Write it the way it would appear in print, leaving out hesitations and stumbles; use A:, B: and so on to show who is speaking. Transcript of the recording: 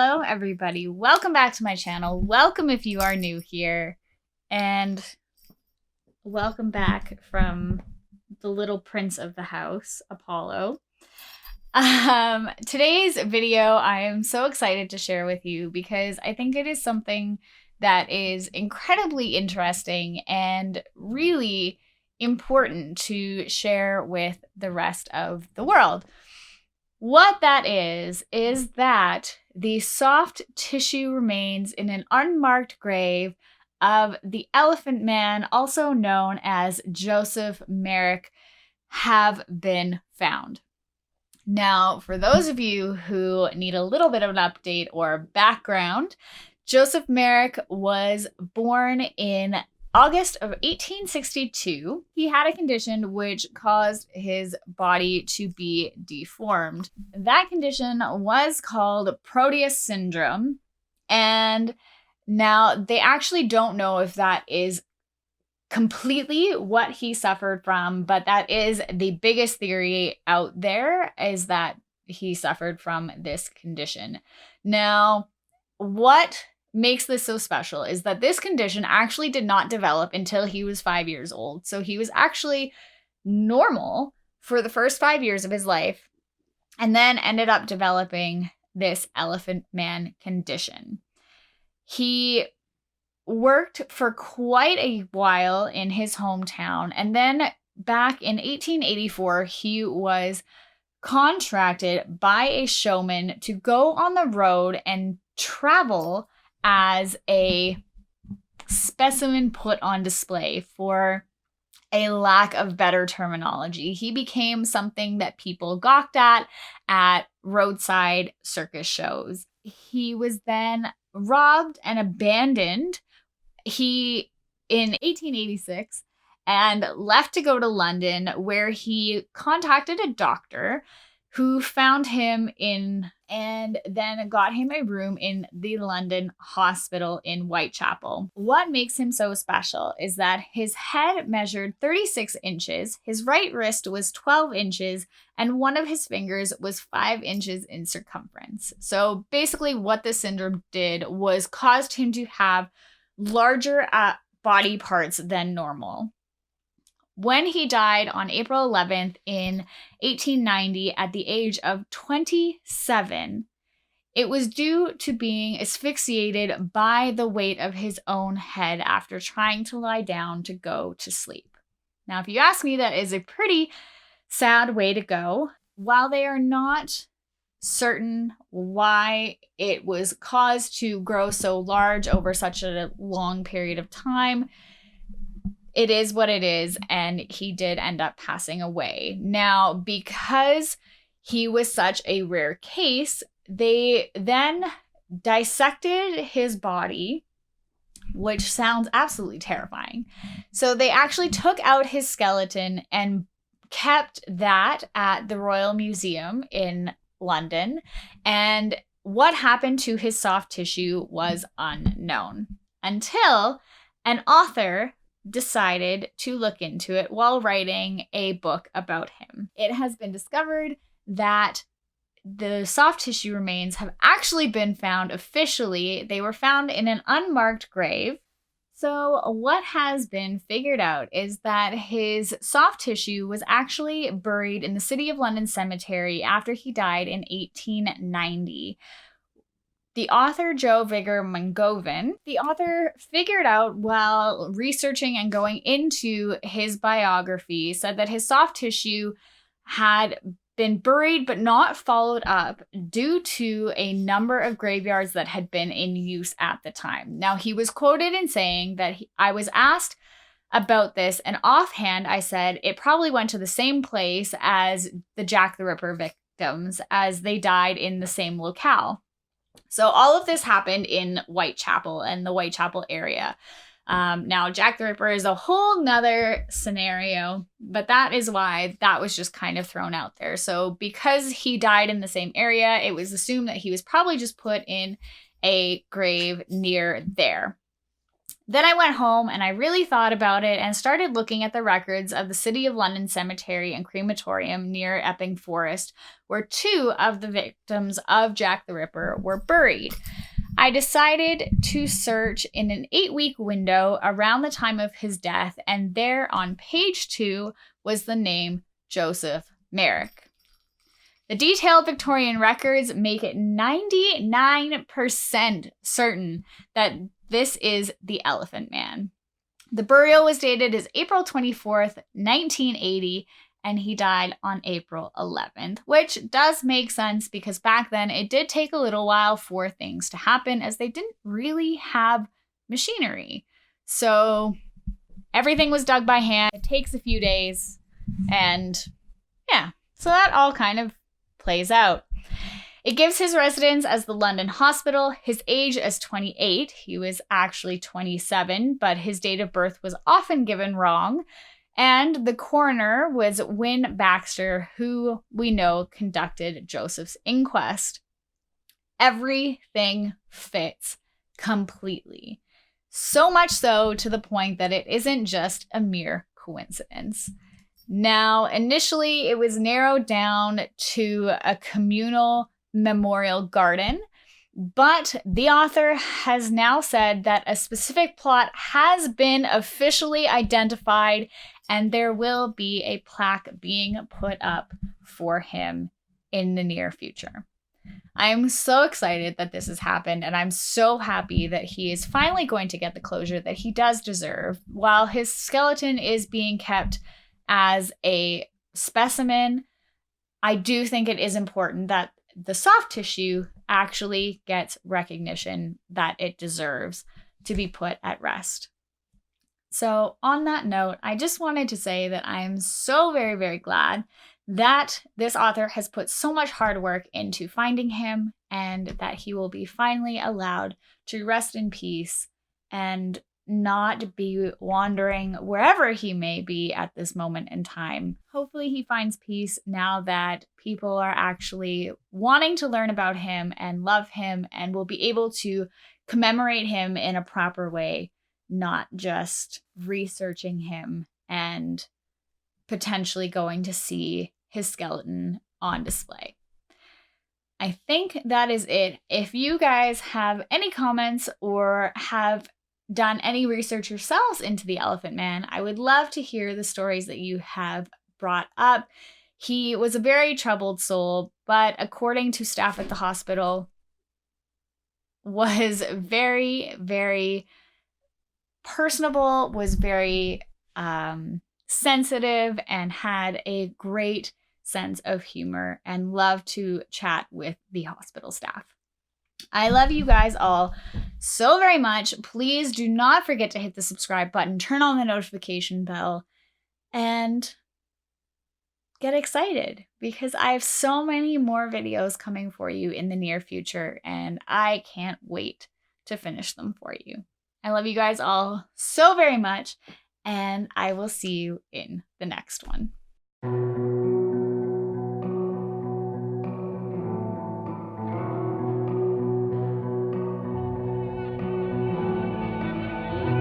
A: Hello, everybody. Welcome back to my channel. Welcome if you are new here. And welcome back from the little prince of the house, Apollo. Today's video I am so excited to share with you because I think it is something that is incredibly interesting and really important to share with the rest of the world. What that is that the soft tissue remains in an unmarked grave of the Elephant Man, also known as Joseph Merrick, have been found. Now, for those of you who need a little bit of an update or background, Joseph Merrick was born in August of 1862. He had a condition which caused his body to be deformed. That condition was called Proteus syndrome. And now they actually don't know if that is completely what he suffered from, but that is the biggest theory out there, is that he suffered from this condition. Now, what makes this so special is that this condition actually did not develop until he was 5 years old. So he was actually normal for the first 5 years of his life and then ended up developing this Elephant Man condition. He worked for quite a while in his hometown, and then back in 1884 he was contracted by a showman to go on the road and travel as a specimen put on display, for a lack of better terminology. He became something that people gawked at roadside circus shows. He was then robbed and abandoned in 1886 and left to go to London, where he contacted a doctor who found him and then got him a room in the London hospital in Whitechapel. What makes him so special is that his head measured 36 inches, his right wrist was 12 inches, and one of his fingers was 5 inches in circumference. So basically what this syndrome did was caused him to have larger body parts than normal. When he died on April 11th in 1890 at the age of 27, it was due to being asphyxiated by the weight of his own head after trying to lie down to go to sleep. Now, if you ask me, that is a pretty sad way to go. While they are not certain why it was caused to grow so large over such a long period of time, it is what it is, and he did end up passing away. Now, because he was such a rare case, they then dissected his body, which sounds absolutely terrifying. So they actually took out his skeleton and kept that at the Royal Museum in London, and what happened to his soft tissue was unknown until an author decided to look into it while writing a book about him. It has been discovered that the soft tissue remains have actually been found officially. They were found in an unmarked grave. So what has been figured out is that his soft tissue was actually buried in the City of London Cemetery after he died in 1890. The author, Joe Vigor Mungovan, the author figured out while researching and going into his biography, said that his soft tissue had been buried but not followed up due to a number of graveyards that had been in use at the time. Now, he was quoted in saying that I was asked about this, and offhand I said it probably went to the same place as the Jack the Ripper victims, as they died in the same locale. So all of this happened in Whitechapel and the Whitechapel area. Now, Jack the Ripper is a whole nother scenario, but that is why that was just kind of thrown out there. So because he died in the same area, it was assumed that he was probably just put in a grave near there. Then I went home and I really thought about it and started looking at the records of the City of London Cemetery and Crematorium near Epping Forest, where 2 of the victims of Jack the Ripper were buried. I decided to search in an 8-week window around the time of his death, and there on page 2 was the name Joseph Merrick. The detailed Victorian records make it 99% certain that this is the Elephant Man. The burial was dated as April 24th, 1980, and he died on April 11th, which does make sense because back then it did take a little while for things to happen as they didn't really have machinery. So everything was dug by hand. It takes a few days, and yeah, so that all kind of plays out. It gives his residence as the London Hospital, his age as 28. He was actually 27, but his date of birth was often given wrong. And the coroner was Wynne Baxter, who we know conducted Joseph's inquest. Everything fits completely. So much so to the point that it isn't just a mere coincidence. Now, initially, it was narrowed down to a communal memorial garden, but the author has now said that a specific plot has been officially identified and there will be a plaque being put up for him in the near future. I'm so excited that this has happened, and I'm so happy that he is finally going to get the closure that he does deserve. While his skeleton is being kept as a specimen, I do think it is important that the soft tissue actually gets recognition that it deserves to be put at rest. So on that note, I just wanted to say that I am so very, very glad that this author has put so much hard work into finding him and that he will be finally allowed to rest in peace and not be wandering wherever he may be at this moment in time. Hopefully he finds peace now that people are actually wanting to learn about him and love him and will be able to commemorate him in a proper way, not just researching him and potentially going to see his skeleton on display. I think that is it. If you guys have any comments or have done any research yourselves into the Elephant Man, I would love to hear the stories that you have brought up. He was a very troubled soul, but according to staff at the hospital, was very, very personable, was very sensitive, and had a great sense of humor and loved to chat with the hospital staff. I love you guys all so very much. Please do not forget to hit the subscribe button, turn on the notification bell, and get excited because I have so many more videos coming for you in the near future, and I can't wait to finish them for you. I love you guys all so very much, and I will see you in the next one.